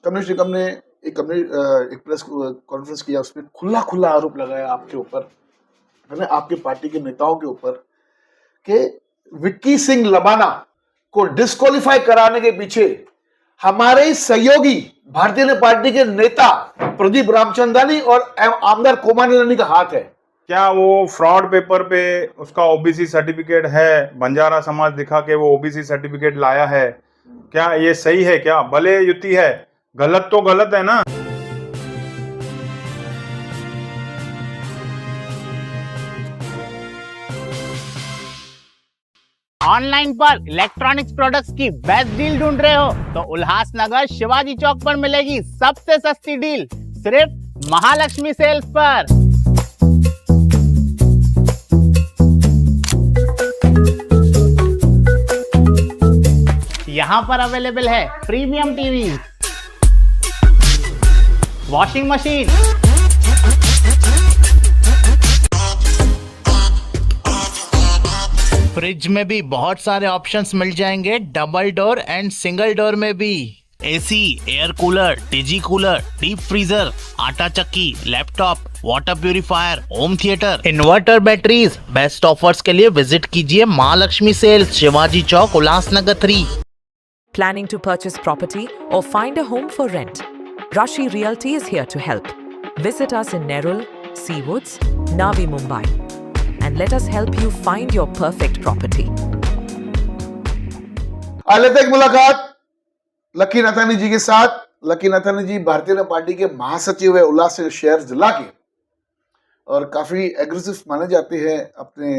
Communist निगम ने एक press conference किया, उसमें खुला खुला आरोप लगाया आपके ऊपर, है ना, आपके पार्टी के नेताओं के ऊपर कि विक्की सिंह लबाना को डिस्क्वालीफाई कराने के पीछे हमारे सहयोगी भारतीय जनता पार्टी के नेता प्रदीप रामचंदानी और आमदार कोमानी का हाथ है। क्या वो फ्रॉड पेपर पे उसका ओबीसी सर्टिफिकेट है, बंजारा समाज दिखा के वो ओबीसी सर्टिफिकेट लाया है? क्या ये सही है? क्या भले युति है, गलत तो गलत है ना। ऑनलाइन पर इलेक्ट्रॉनिक्स प्रोडक्ट्स की बेस्ट डील ढूंढ रहे हो तो उल्लासनगर शिवाजी चौक पर मिलेगी सबसे सस्ती डील, सिर्फ महालक्ष्मी सेल्स पर। यहाँ पर अवेलेबल है premium TV, washing machine, fridge में भी बहुत सारे ऑप्शंस मिल जाएंगे, double door and single door में भी। एसी, एयर कूलर, टीजी कूलर, डीप फ्रीजर, आटा चक्की, laptop, water purifier, home theatre, inverter, batteries. Best offers के लिए विजिट कीजिए Mahalaxmi sales, Shivaji Chowk, Ulhasnagar 3। Planning to purchase property or find a home for rent? Rashi Realty is here to help. Visit us in Nerul, Seawoods, Navi Mumbai, and let us help you find your perfect property. लेते एक मुलाकात lucky Nathani जी के साथ। Lucky Nathani जी Bharatiya Janata party के महासचिव है उल्लास शहर जिला के, और काफी एग्रेसिव माने जाते हैं। अपने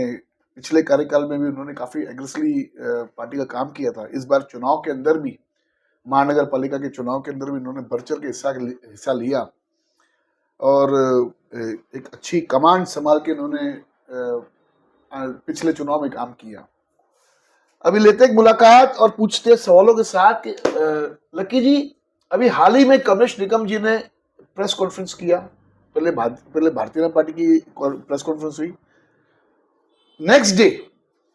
पिछले कार्यकाल में भी उन्होंने काफी एग्रेसिवली पार्टी का काम किया था। इस बार चुनाव के अंदर भी, महानगर पालिका के चुनाव के अंदर भी उन्होंने बढ़ चढ़ के हिस्सा लिया और एक अच्छी कमांड संभाल के उन्होंने पिछले चुनाव में काम किया। अभी लेते एक मुलाकात और पूछते सवालों के साथ कि लकी जी, अभी हाल ही में कम्युनिस्ट निगम जी ने प्रेस कॉन्फ्रेंस किया। पहले भारतीय जनता पार्टी की प्रेस कॉन्फ्रेंस हुई, नेक्स्ट डे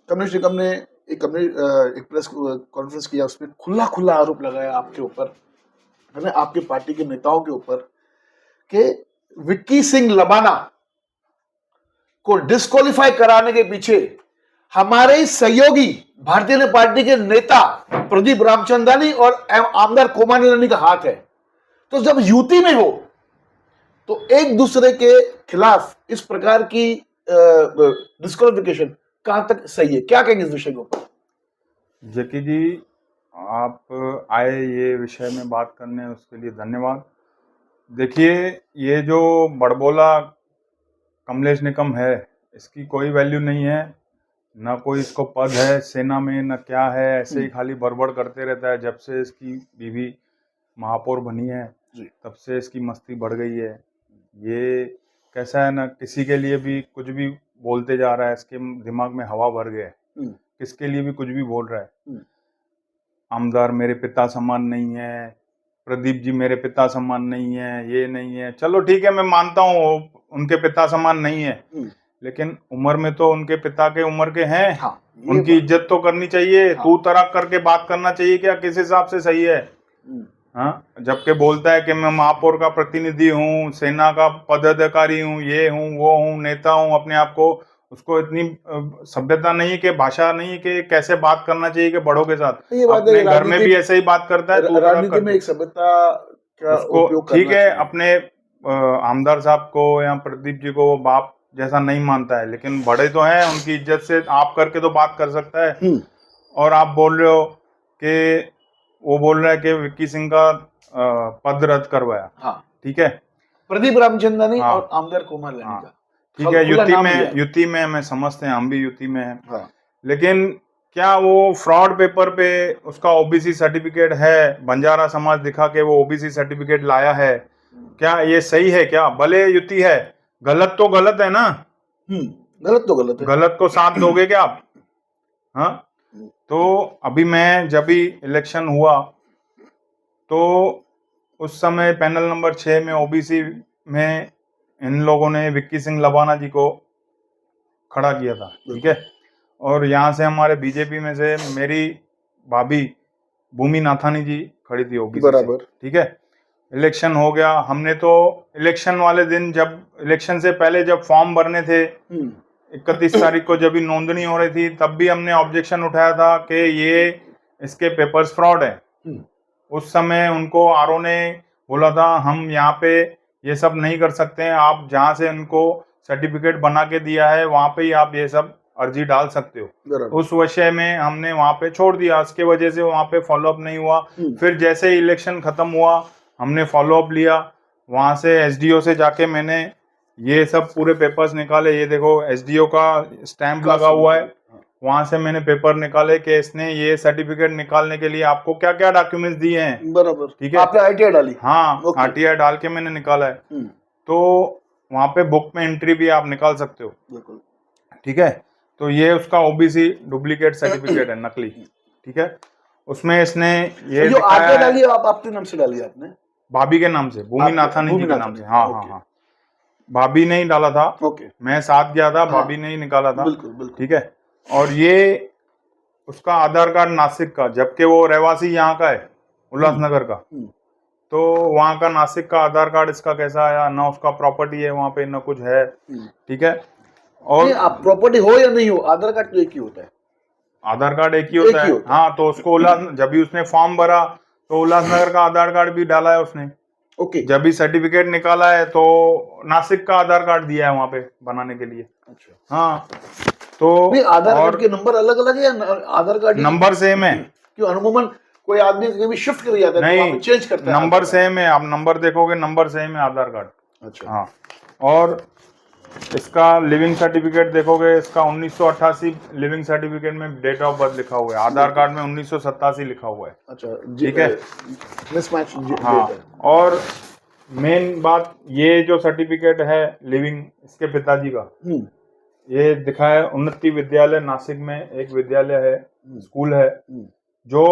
कम्युनिस्ट निगम ने एक प्रेस कॉन्फ्रेंस किया, उसमें खुला खुला आरोप लगाया आपके ऊपर, है ना, आपके पार्टी के नेताओं के ऊपर कि विक्की सिंह लबाना को डिस्क्वालीफाई कराने के पीछे हमारे सहयोगी भारतीय जनता पार्टी के नेता प्रदीप रामचंदानी और आमदार कोमानी का हाथ है। तो जब यूती में हो तो एक दूसरे के खिलाफ इस प्रकार की डिस्क्वालिफिकेशन कहां तक सही है? क्या कहेंगे इस विषय के ऊपर? जकी जी, आप आए ये विषय में बात करने, उसके लिए धन्यवाद। देखिए, ये जो बड़बोला कमलेश निकम है, इसकी कोई वैल्यू नहीं है, ना कोई इसको पद है सेना में, ना क्या है। ऐसे ही खाली बड़बड़ करते रहता है। जब से इसकी बीवी महापौर बनी है तब से इसकी मस्ती बढ़ गई है। ये कैसा है ना, किसी के लिए भी कुछ भी बोलते जा रहा है, इसके दिमाग में हवा भर गया है, किसके लिए भी कुछ भी बोल रहा है। आमदार मेरे पिता समान नहीं है, प्रदीप जी मेरे पिता समान नहीं है, ये नहीं है। चलो ठीक है, मैं मानता हूँ उनके पिता समान नहीं है, लेकिन उम्र में तो उनके पिता के उम्र के हैं। हाँ, उनकी इज्जत तो करनी चाहिए। हाँ। तू तराक करके बात करना चाहिए क्या? किस हिसाब से सही है? हाँ, जबकि बोलता है कि मैं महापौर का प्रतिनिधि हूँ, सेना का पदाधिकारी हूँ, ये हूँ, वो हूँ, नेता हूँ। अपने आप को, उसको इतनी सभ्यता नहीं कि भाषा नहीं कि कैसे बात करना चाहिए कि बड़ों के साथ। अपने घर में भी ऐसे ही बात करता है। राजनीति में एक सभ्यता का उपयोग ठीक है, अपने आमदार साहब को या प्रदीप जी को वो बाप जैसा नहीं मानता है, लेकिन बड़े तो हैं, उनकी इज्जत से आप करके तो बात कर सकता है। और आप बोल रहे हो कि वो बोल रहा है कि विक्की सिंह का पद रद्द करवाया। हाँ, ठीक है, प्रदीप रामचंदानी और आमदार कोमानी का, ठीक है, युति में मैं समझते हैं, हम भी युति में हैं। हाँ। लेकिन क्या वो फ्रॉड पेपर पे उसका ओबीसी सर्टिफिकेट है, बंजारा समाज दिखा के वो ओबीसी सर्टिफिकेट लाया है? क्या ये सही है? क्या भले युति है, गलत तो गलत है ना। गलत तो गलत है। गलत को साथ दोगे क्या आप? हाँ, तो अभी मैं जब भी इलेक्शन हुआ तो उस समय पैनल नंबर 6 में ओबीसी में इन लोगों ने विक्की सिंह लबाना जी को खड़ा किया था, ठीक है। और यहाँ से हमारे बीजेपी में से मेरी भाभी भूमि नाथानी जी खड़ी थी ओबीसी, बराबर, ठीक है। इलेक्शन हो गया, हमने तो इलेक्शन वाले दिन, जब इलेक्शन से पहले जब फॉर्म भरने थे 31 तारीख को जब भी नोंदनी हो रही थी, तब भी हमने ऑब्जेक्शन उठाया था कि ये इसके पेपर्स फ्रॉड है। उस समय उनको आरओ ने बोला था हम यहाँ पे ये सब नहीं कर सकते हैं, आप जहाँ से उनको सर्टिफिकेट बना के दिया है वहाँ पे ही आप ये सब अर्जी डाल सकते हो। उस विषय में हमने वहाँ पे छोड़ दिया, इसके वजह से वहाँ पे फॉलोअप नहीं हुआ। फिर जैसे ही इलेक्शन खत्म हुआ हमने फॉलोअप लिया, वहाँ से एसडीओ से जाके मैंने ये सब पूरे पेपर्स निकाले। ये देखो एसडीओ का स्टैंप लगा हुआ है, वहां से मैंने पेपर निकाले कि इसने ये सर्टिफिकेट निकालने के लिए आपको क्या क्या डॉक्यूमेंट्स दिए हैं। बराबर, ठीक है, आपने आरटीआई डाली? हाँ, आरटीआई डाल के मैंने निकाला है। तो वहां पे बुक में एंट्री भी आप निकाल सकते हो। बिल्कुल, ठीक है। तो ये उसका ओबीसी डुप्लीकेट सर्टिफिकेट है, नकली। ठीक है, उसमें इसने ये जो आरटीआई डाली आप अपने नाम से डाली आपने? भाभी के नाम से, भूमि नाथानी जी के नाम से। हाँ हाँ हाँ, भाभी ने ही डाला था। ओके, मैं साथ गया था, भाभी ने ही निकाला था। बिल्कुल बिल्कुल। ठीक है, और ये उसका आधार कार्ड नासिक का, जबकि वो रहवासी यहाँ का है, उल्लासनगर का। तो वहाँ का नासिक का आधार कार्ड इसका कैसा आया? ना उसका प्रॉपर्टी है वहाँ पे, ना कुछ है। ठीक है, और आप प्रॉपर्टी हो या नहीं हो, आधार कार्ड तो एक ही होता है। आधार कार्ड एक ही होता है। हाँ, तो उसको जब भी उसने फॉर्म भरा तो उल्लासनगर का आधार कार्ड भी डाला है उसने। ओके, जब भी सर्टिफिकेट निकाला है तो नासिक का आधार कार्ड दिया है वहाँ पे बनाने के लिए। अच्छा, हाँ, तो आधार कार्ड के नंबर अलग अलग है या आधार कार्ड नंबर सेम है? क्यों, अमूमन कोई आदमी कभी शिफ्ट कर जाता है नहीं, तो चेंज करता है। नंबर सेम है, आप नंबर देखोगे नंबर सेम है आधार कार्ड। अच्छा, हाँ, और इसका लिविंग सर्टिफिकेट देखोगे, इसका 1988 लिविंग सर्टिफिकेट में डेट ऑफ बर्थ लिखा हुआ है, आधार कार्ड में 1987 लिखा हुआ है। अच्छा, ठीक है, मिसमैच। हाँ, और मेन बात, ये जो सर्टिफिकेट है लिविंग इसके पिताजी का, ये दिखा है उन्नति विद्यालय नासिक में, एक विद्यालय है, स्कूल है जो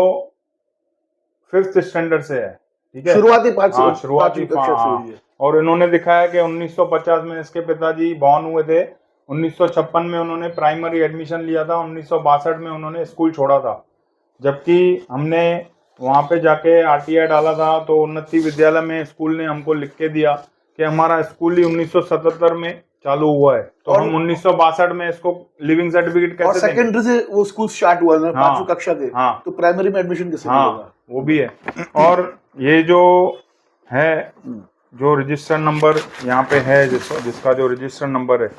5th स्टैंडर्ड से है। ठीक है, शुरुआती पाँच, हाँ, शुरुआती पाँच। और इन्होंने दिखाया कि 1950 में इसके पिताजी बॉर्न हुए थे, 1956 में उन्होंने प्राइमरी एडमिशन लिया था, 1962 में उन्होंने स्कूल छोड़ा था। जबकि हमने वहाँ पे जाके आरटीआई डाला था तो उन्नति विद्यालय में स्कूल ने हमको लिख के दिया कि हमारा स्कूल ही 1977 में चालू हुआ है, तो हम 1962 में इसको लिविंग सर्टिफिकेट कैसे देंगे? सेकेंडरी से वो स्कूल स्टार्ट हुआ ना, 5वीं कक्षा से। हाँ, तो प्राइमरी में एडमिशन कैसे मिलेगा? वो भी है। और ये जो है, जो रजिस्टर नंबर यहाँ पे है, जिसका जो रजिस्टर नंबर है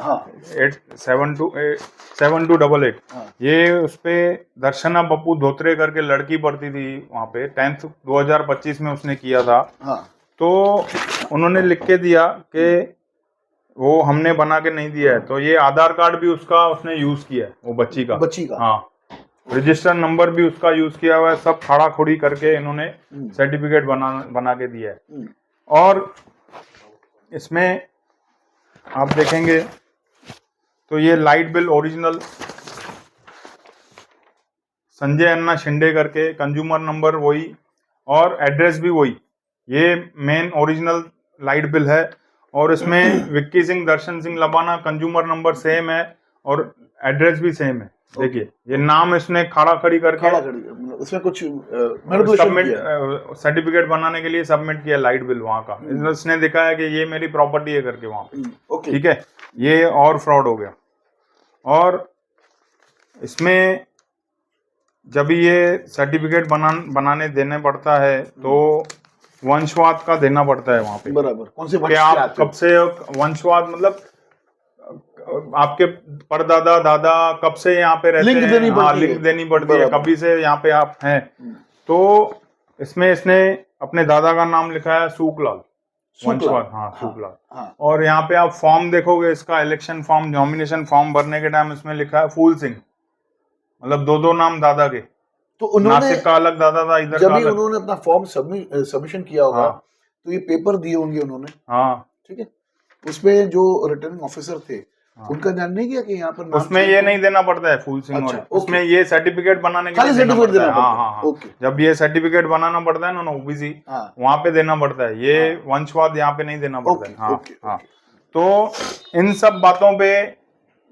7288, ये उस पे दर्शना पप्पू धोत्रे करके लड़की पढ़ती थी वहाँ पे, 10th 2025 में उसने किया था। तो उन्होंने लिख के दिया कि वो हमने बना के नहीं दिया है, तो ये आधार कार्ड भी उसका उसने यूज किया है, वो बच्ची का। हाँ, रजिस्टर नंबर भी उसका यूज किया हुआ है, सब खड़ा खुड़ी करके इन्होंने सर्टिफिकेट बना के दिया है। और इसमें आप देखेंगे तो ये लाइट बिल ओरिजिनल संजय अन्ना शिंदे करके, कंज्यूमर नंबर वही और एड्रेस भी वही, ये मेन ओरिजिनल लाइट बिल है। और इसमें Vicky Singh, Darshan Singh Labana, consumer number same है और एड्रेस भी सेम है। देखिए, ये नाम इसने खड़ा खड़ी करके इसमें कुछ सबमिट सर्टिफिकेट बनाने के लिए सबमिट किया लाइट बिल वहाँ का। इसने दिखाया कि ये मेरी प्रॉपर्टी है करके वहाँ पे। ठीक है, ये और फ्रॉड हो गया। और इसमें जब ये सर्टिफिकेट बनाने देने पड़ता है तो वंशवाद का देना पड़ता है वहाँ पे। बराबर, कौन से वंश आप कब से वंशवाद, मतलब आपके परदादा दादा कब से यहाँ पे रहते हैं, लिंक देनी पड़ती है, कभी से यहाँ पे आप हैं। तो इसमें इसने अपने दादा का नाम लिखा है सूकलाल, वंशवाद। हाँ, सूकलाल। और यहाँ पे आप फॉर्म देखोगे, इसका इलेक्शन फॉर्म, नॉमिनेशन फॉर्म भरने के टाइम इसमें लिखा है फूल सिंह, मतलब दो नाम दादा के। तो उन्होंने नासिक का अलग दादा था, इधर जब उन्होंने अपना फॉर्म सबमिशन किया होगा, तो ये पेपर दिए होंगे उन्होंने। हाँ, ठीक है, उसमें जो रिटर्निंग ऑफिसर थे उनका ध्यान नहीं किया कि यहाँ पर उसमें ये नहीं देना पड़ता है फूल सिंह। अच्छा, उसमें ये सर्टिफिकेट बनाने के लिए देना पड़ता है। हाँ, जब ये सर्टिफिकेट बनाना पड़ता है ना ओबीसी, वहाँ पे देना पड़ता है। ये वंशवाद यहाँ पे नहीं देना पड़ता है। हाँ, तो इन सब बातों पे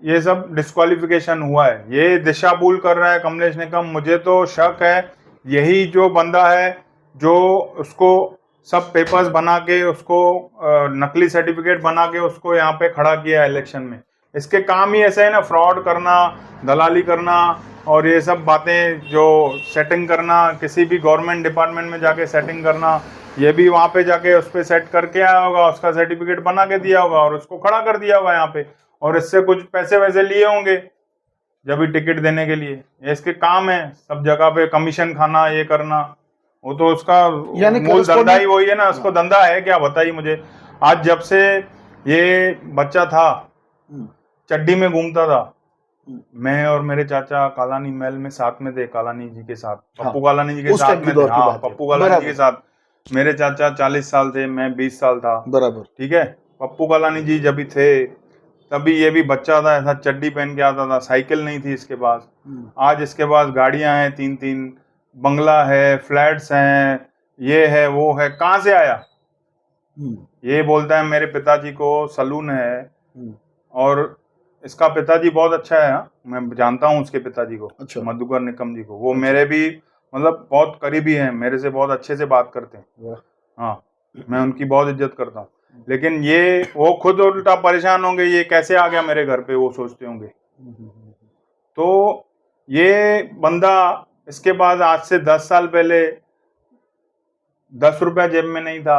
ये सब डिस्क्वालिफिकेशन हुआ है। ये दिशा भूल कर रहा है कमलेश निकम। मुझे तो शक है यही जो बंदा है जो उसको सब पेपर्स बना के उसको नकली सर्टिफिकेट बना के उसको यहाँ पे खड़ा किया इलेक्शन में। इसके काम ही ऐसे है ना, फ्रॉड करना, दलाली करना और ये सब बातें, जो सेटिंग करना, किसी भी गवर्नमेंट डिपार्टमेंट में जाके सेटिंग करना, ये भी वहाँ पे जाके उस पर सेट करके आया होगा, उसका सर्टिफिकेट बना के दिया होगा और उसको खड़ा कर दिया होगा यहाँ पे, और इससे कुछ पैसे वैसे लिए होंगे जब भी टिकट देने के लिए। ये इसके काम है, सब जगह पे कमीशन खाना, ये करना, वो तो उसका यानी मूल धंधा ही वही है ना। उसको धंधा है क्या, बताइए मुझे। आज जब से ये बच्चा था, चड्डी में घूमता था, मैं और मेरे चाचा कालानी महल में साथ में थे, कालानी जी के साथ, पप्पू कालानी जी के साथ में थे। हाँ, पप्पू कालानी जी के साथ मेरे चाचा 40 साल थे, मैं 20 साल था, बराबर, ठीक है। पप्पू कालानी जी जब भी थे तभी ये भी बच्चा था, ऐसा चड्डी पहन के आता था, साइकिल नहीं थी इसके पास। आज इसके पास गाड़ियां हैं, 3-3 बंगला है, फ्लैट्स हैं, ये है वो है। कहाँ से आया? ये बोलता है मेरे पिताजी को सलून है, और इसका पिताजी बहुत अच्छा है। हाँ, मैं जानता हूँ उसके पिताजी को, अच्छा। मधुकर निकम जी को। वो अच्छा। मेरे भी मतलब बहुत करीबी हैं, मेरे से बहुत अच्छे से बात करते हैं। हाँ, मैं उनकी बहुत इज्जत करता हूँ। लेकिन ये वो खुद उल्टा परेशान होंगे, ये कैसे आ गया मेरे घर पे, वो सोचते होंगे। तो ये बंदा, इसके बाद आज से 10 साल पहले 10 रुपया जेब में नहीं था,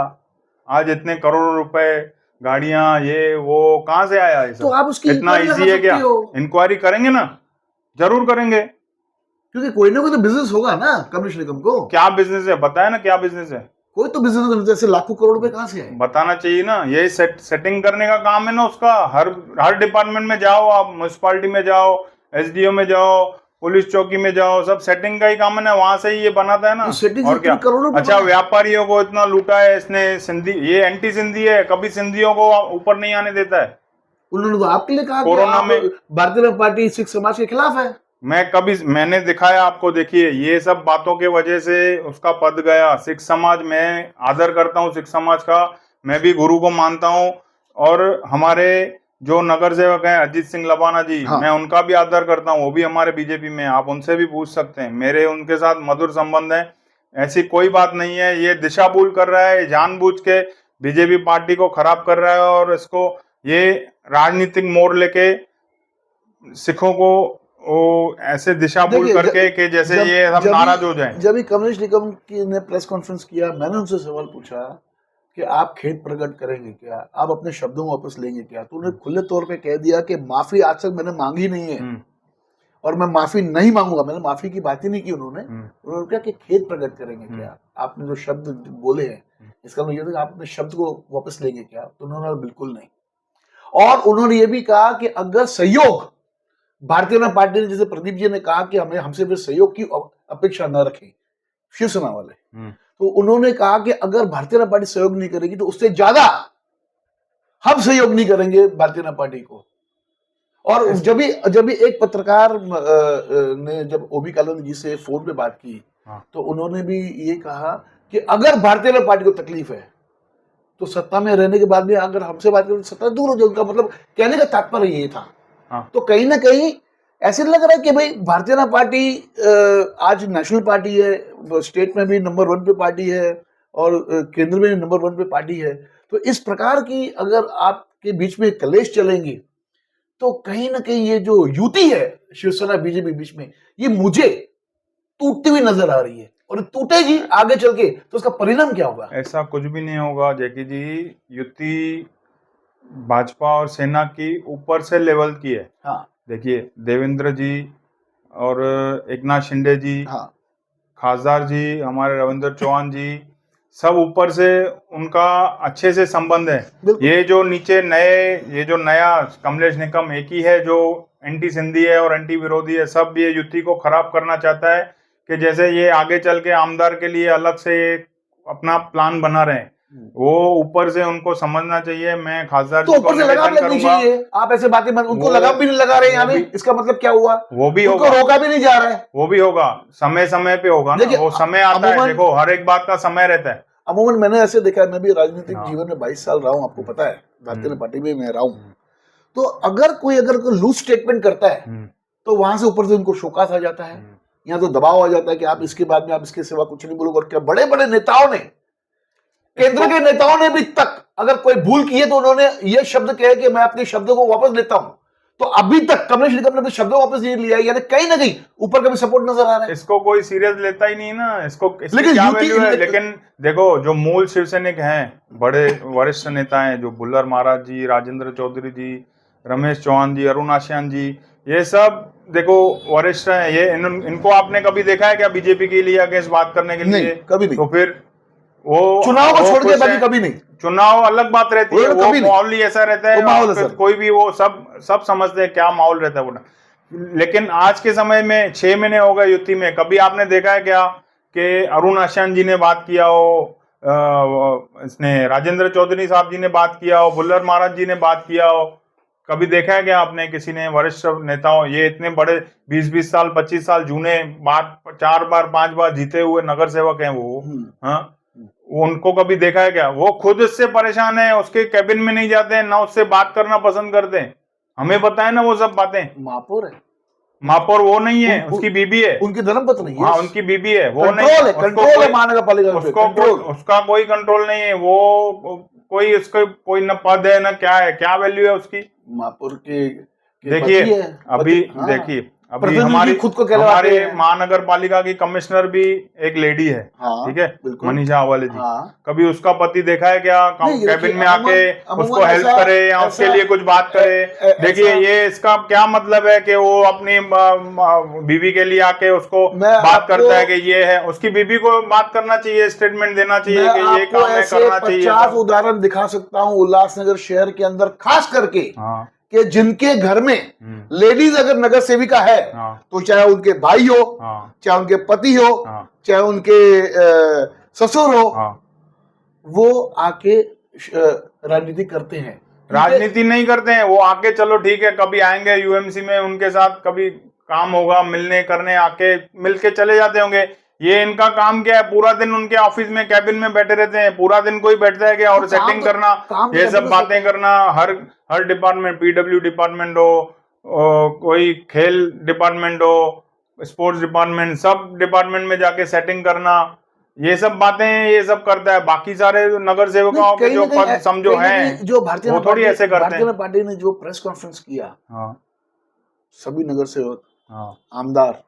आज इतने करोड़ों रुपए, गाड़ियां, ये वो कहाँ से आया ये सब? तो आप उसकी इतना इजी है क्या? इंक्वायरी करेंगे ना, जरूर करेंगे, क्योंकि कोई ना कोई तो बिजनेस होगा ना कमलेश निकम को। क्या बिजनेस है बताया ना, क्या बिजनेस है? कोई तो बिजनेस, जैसे लाखों करोड़ रुपए कहाँ से आए बताना चाहिए ना। ये सेटिंग करने का काम है ना उसका। हर डिपार्टमेंट में जाओ आप, म्युनिसिपालिटी में जाओ, एसडीओ में जाओ, पुलिस चौकी में जाओ, सब सेटिंग का ही काम है ना, वहां से ही ये बनाता है ना। और क्या? अच्छा, व्यापारियों को इतना लूटा है इसने। सिंधी, ये एंटी सिंधी है, कभी सिंधियों को ऊपर नहीं आने देता है। उन्होंने तो आपके लिए कहा कोरोना में भारतीय जनता पार्टी सिख समाज के खिलाफ है। मैंने दिखाया आपको, देखिए ये सब बातों के वजह से उसका पद गया। सिख समाज, मैं आदर करता हूँ सिख समाज का, मैं भी गुरु को मानता हूँ। और हमारे जो नगर सेवक हैं अजीत सिंह लबाना जी, हाँ। मैं उनका भी आदर करता हूँ, वो भी हमारे बीजेपी में, आप उनसे भी पूछ सकते हैं, मेरे उनके साथ मधुर संबंध है, ऐसी कोई बात नहीं है। ये दिशा भूल कर रहा है, जानबूझ के बीजेपी पार्टी को खराब कर रहा है, और इसको ये राजनीतिक मोड़ लेके सिखों को वो ऐसे दिशा भूल करके कि जैसे ये सब नाराज हो जाएं। जब भी कमलेश निकम की ने प्रेस कॉन्फ्रेंस किया, मैंने उनसे सवाल पूछा कि आप खेद प्रकट करेंगे क्या, आप अपने शब्दों को वापस लेंगे क्या? तो उन्होंने खुले तौर पे कह दिया कि माफी आज तक मैंने मांगी नहीं है और मैं माफी नहीं मांगूंगा। मैंने माफी की बात ही नहीं की। उन्होंने कहा कि खेद प्रकट करेंगे क्या, आपने जो शब्द बोले हैं, इसका मतलब ये था कि आप अपने शब्द को वापस लेंगे क्या? तो उन्होंने बिल्कुल नहीं। और उन्होंने ये भी कहा कि अगर सहयोग भारतीय जनता पार्टी ने, जैसे प्रदीप जी ने कहा कि हमें हमसे भी सहयोग की अपेक्षा न रखें शिवसेना वाले, तो उन्होंने कहा कि अगर भारतीय जनता पार्टी सहयोग नहीं करेगी तो उससे ज्यादा हम सहयोग नहीं करेंगे भारतीय जनता पार्टी को। और जब भी एक पत्रकार ने जब ओबी कालानी जी से फोन पे बात की, तो उन्होंने भी ये कहा कि अगर भारतीय जनता पार्टी को तकलीफ है तो सत्ता में रहने के बाद भी अगर हमसे बात करें तो सत्ता दूर हो जाए। उनका मतलब कहने का तात्पर्य ये था। तो कहीं ना कहीं ऐसे लग रहा है कि भाई भारतीय जनता पार्टी आज नेशनल पार्टी है, स्टेट में भी नंबर 1 पे पार्टी है और केंद्र में नंबर 1 पे पार्टी है। तो इस प्रकार की अगर आपके बीच में कलेश चलेंगे तो कहीं ना कहीं ये जो युति है शिवसेना बीजेपी बीच में, ये मुझे टूटती हुई नजर आ रही है, और टूटेगी आगे चल के तो उसका परिणाम क्या होगा? ऐसा कुछ भी नहीं होगा जैकी जी। युति भाजपा और सेना की ऊपर से लेवल की है। हाँ। देखिए देवेंद्र जी और एकनाथ शिंदे जी, हाँ। खासदार जी, हमारे रविंद्र चौहान जी, सब ऊपर से उनका अच्छे से संबंध है। ये जो नीचे ये जो नया कमलेश निकम एक ही है जो एंटी सिंधी है और एंटी विरोधी है, सब ये युति को खराब करना चाहता है कि जैसे ये आगे चल के आमदार के लिए अलग से अपना प्लान बना रहे हैं। वो ऊपर से उनको समझना चाहिए। मैं खासदार तो ऊपर से लगाम लगनी चाहिए। आप ऐसे बातें उनको लगाम भी नहीं लगा रहे हैं, इसका मतलब क्या हुआ? वो भी होगा, रोका भी नहीं जा रहा है। वो भी होगा, समय समय पे होगा ना, वो समय आता है। देखो हर एक बात का समय रहता है। अमूमन मैंने ऐसे देखा है, मैं भी राजनीतिक जीवन में 22 साल रहा हूँ, आपको पता है, भारतीय जनता पार्टी में मैं रहा हूँ। तो अगर कोई लूज स्टेटमेंट करता है तो वहां से ऊपर से उनको शोकास आ जाता है, यहाँ तो दबाव आ जाता है कि आप इसके बाद में आप इसके सिवा कुछ नहीं बोलोगे। और क्या बड़े बड़े नेताओं ने केंद्र के नेताओं ने भी तक अगर कोई भूल की है तो उन्होंने ये शब्द कहे कि मैं अपने शब्दों को वापस लेता हूं, तो अभी तक कमलेश निकम ने अपने शब्दों को वापस नहीं लिया, यानी कहीं ना कहीं ऊपर का भी सपोर्ट नजर आ रहा है। इसको कोई सीरियस लेता ही नहीं ना, इसको लेकिन क्या यूपी- वैल्यू है। लेकिन देखो जो मूल शिवसैनिक हैं, बड़े वरिष्ठ नेता हैं, जो बुल्लर महाराज जी, राजेंद्र चौधरी जी, रमेश चौहान जी, अरुण आशियान जी, ये सब देखो वरिष्ठ हैं। ये इनको आपने कभी देखा है क्या बीजेपी के लिए अगेंस्ट बात करने के नहीं, लिए? कभी नहीं। तो फिर वो चुनाव को वो छोड़ के खुश बाकी हैं। कभी नहीं। चुनाव अलग बात रहती है, वो वो कभी नहीं। माहौल ही ऐसा रहता है, वो माहौल है फिर सर। कोई भी वो सब समझते हैं क्या माहौल रहता है वो। लेकिन आज के समय में 6 महीने हो गए युति में, कभी आपने देखा है क्या कि अरुण आशियान जी ने बात किया हो, इसने राजेंद्र चौधरी साहब जी ने बात किया हो, बुल्लर महाराज जी ने बात किया हो? कभी देखा है क्या आपने किसी ने वरिष्ठ नेताओं, ये इतने बड़े 20-20 साल 25 साल जूने बात 4 बार 5 बार जीते हुए नगर सेवक हैं वो, हाँ, उनको कभी देखा है क्या? वो खुद इससे परेशान है, उसके कैबिन में नहीं जाते हैं, ना उससे बात करना पसंद करते हैं। हमें पता है ना वो सब बातें। महापौर है, महापौर वो नहीं है, उसकी बीबी है, उनकी धर्मपत्नी है। हाँ उनकी बीबी है, वो नहीं कंट्रोल है, उसको कंट्रोल है कोई- महानगर पालिका में, उसको कंट्रोल। उसका कोई कंट्रोल नहीं है। वो कोई उसका कोई न पद है ना क्या है, क्या वैल्यू है उसकी? महापौर के देखिए पति है, अभी पति, हाँ। देखिए अभी प्रतिनिधि हमारी खुद को कहलाते हमारे हैं। महानगर पालिका की कमिश्नर भी एक लेडी है, हाँ, ठीक है, बिल्कुल। मनीषा अवाले जी। हाँ। कभी उसका पति देखा है क्या नहीं, कैबिन देखिए, में आके अमूमन उसको हेल्प ऐसा- करे या उसके ऐसा- लिए कुछ बात करे? देखिए ये इसका क्या मतलब है कि वो अपनी बीवी के लिए आके उसको मैं बात आपको- करता है कि ये है, उसकी बीवी को बात करना चाहिए, स्टेटमेंट देना चाहिए मैं कि ये आपको काम है, ऐसे करना चाहिए 50 सब। उदाहरण दिखा सकता हूँ उल्लासनगर शहर के अंदर, खास करके हाँ कि जिनके घर में लेडीज अगर नगर सेविका है, हाँ तो चाहे उनके भाई हो, हाँ चाहे उनके पति हो, हाँ चाहे उनके ससुर हो, हाँ। वो आके राजनीति करते हैं। राजनीति नहीं करते हैं वो आके, चलो ठीक है, कभी आएंगे यूएमसी में, उनके साथ कभी काम होगा, मिलने करने आके मिलके चले जाते होंगे। ये इनका काम क्या है? पूरा दिन उनके ऑफिस में कैबिन में बैठे रहते हैं, पूरा दिन कोई बैठता है क्या? और तो सेटिंग काम करना, तो ये सब कैबिनेट बातें करना, हर डिपार्टमेंट, पीडब्ल्यू डिपार्टमेंट हो, कोई खेल डिपार्टमेंट हो, स्पोर्ट्स डिपार्टमेंट, सब डिपार्टमेंट में जाके सेटिंग करना, ये सब बातें ये सब करता है। बाकी सारे नगर सेवकों के जो पद समझो हैं, जो भारतीय वो थोड़ी ऐसे करते भारतीय हैं। जनता पार्टी ने जो प्रेस कॉन्फ्रेंस किया, हाँ सभी नगर सेवक, हाँ आमदार,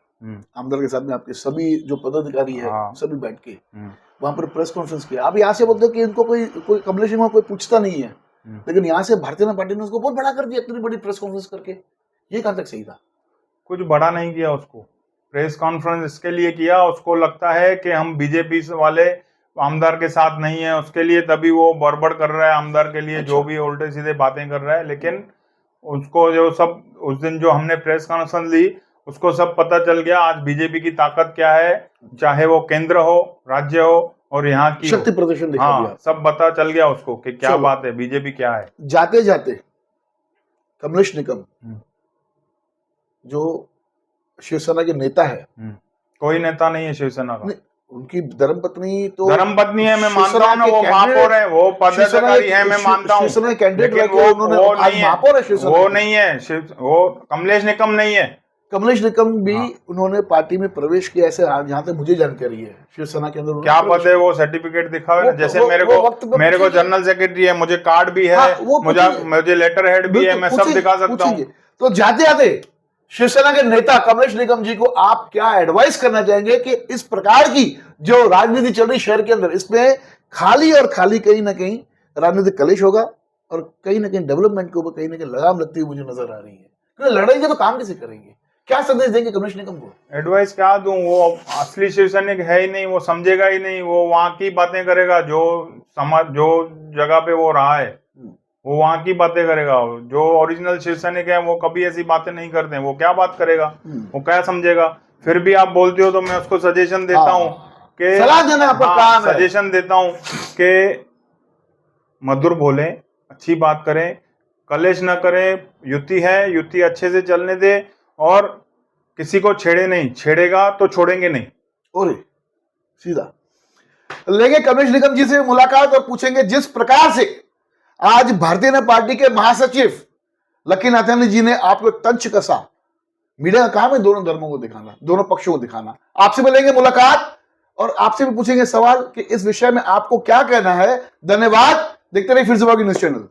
आमदार के साथ में आपके सभी जो पदाधिकारी है, हाँ। सभी बैठ के वहां पर प्रेस कॉन्फ्रेंस किया। आप यहाँ से बोलते हो कि इनको कोई कमलेश में कोई पूछता नहीं है, लेकिन यहाँ से भारतीय जनता पार्टी ने उसको बहुत बड़ा कर दिया, इतनी बड़ी प्रेस कॉन्फ्रेंस करके। ये कहां तक सही था? कुछ बड़ा नहीं किया उसको, प्रेस कॉन्फ्रेंस इसके लिए किया, उसको लगता है कि हम बीजेपी वाले आमदार के साथ नहीं है, उसके लिए तभी वो बड़बड़ कर रहा है आमदार के लिए, जो भी उल्टे सीधे बातें कर रहा है। लेकिन उसको जो सब उस दिन जो हमने प्रेस कॉन्फ्रेंस ली, उसको सब पता चल गया आज बीजेपी की ताकत क्या है, चाहे वो केंद्र हो, राज्य हो और यहाँ की शक्ति प्रदर्शन दिखा दिया। हाँ, सब पता चल गया उसको कि क्या चलो। बात है, बीजेपी क्या है। जाते जाते कमलेश निकम जो शिवसेना के नेता है, कोई नेता नहीं है शिवसेना का, नहीं, उनकी धर्मपत्नी तो धर्मपत्नी है, मैं मानता शिवसेना हूँ ना, के वो कैंडिडेट- महापौर है, वो पदाधिकारी है, मैं मानता हूँ, शिवसेना के कैंडिडेट लेकिन रहे, उन्होंने वो आज नहीं है, महापौर है शिवसेना वो के। नहीं है, वो कमलेश निकम नहीं है। कमलेश निकम भी हाँ। उन्होंने पार्टी में प्रवेश किया, ऐसे जहां तक मुझे जानकारी है, शिवसेना के अंदर उन्होंने क्या प्रवेश पद है वो सर्टिफिकेट दिखाओ ना, वो- जैसे वो- मेरे वो वक्त पे को पूछेंगे। जनरल सेक्रेटरी है, मुझे कार्ड भी है, हाँ, वो पूछेंगे। मुझे लेटर हेड भी है, बिल्कुल, मैं सब पूछेंगे, दिखा सकता हूँ। पूछेंगे। तो जाते जाते शिवसेना के नेता कमलेश निकम जी को आप क्या एडवाइस करना चाहेंगे कि इस प्रकार की जो राजनीति चल रही शहर के अंदर, इसमें खाली और खाली कहीं ना कहीं राजनीतिक कलेश होगा और कहीं ना कहीं डेवलपमेंट के ऊपर कहीं ना कहीं लगाम लगती हुई मुझे नजर आ रही है। क्योंकि लड़ेंगे तो काम कैसे करेंगे? क्या संदेश देंगे कमलेश निकम को? एडवाइस क्या दूं, वो असली शिवसैनिक है ही नहीं, वो समझेगा ही नहीं, वो वहां की बातें करेगा, जो समाज जो जगह पे वो रहा है वो वहां की बातें करेगा। जो ओरिजिनल शिवसैनिक है वो कभी ऐसी बातें नहीं करते हैं, वो क्या बात करेगा, वो क्या समझेगा? फिर भी आप बोलते हो तो मैं उसको सजेशन देता हूँ कि सलाह देना आपका काम है। सजेशन देता हूँ कि मधुर बोले, अच्छी बात करें, कलेश ना करें, युति है, युति अच्छे से चलने दे और किसी को छेड़े नहीं, छेड़ेगा तो छोड़ेंगे नहीं। और सीधा लेंगे कमलेश निकम जी से मुलाकात और पूछेंगे जिस प्रकार से आज भारतीय जनता पार्टी के महासचिव लकी नाथानी जी ने आपको तंच कसा। मीडिया का काम है दोनों धर्मों को दिखाना, दोनों पक्षों को दिखाना। आपसे मिलेंगे मुलाकात और आपसे भी पूछेंगे सवाल कि इस विषय में आपको क्या कहना है। धन्यवाद। देखते रहिए फिर सुबह की न्यूज चैनल।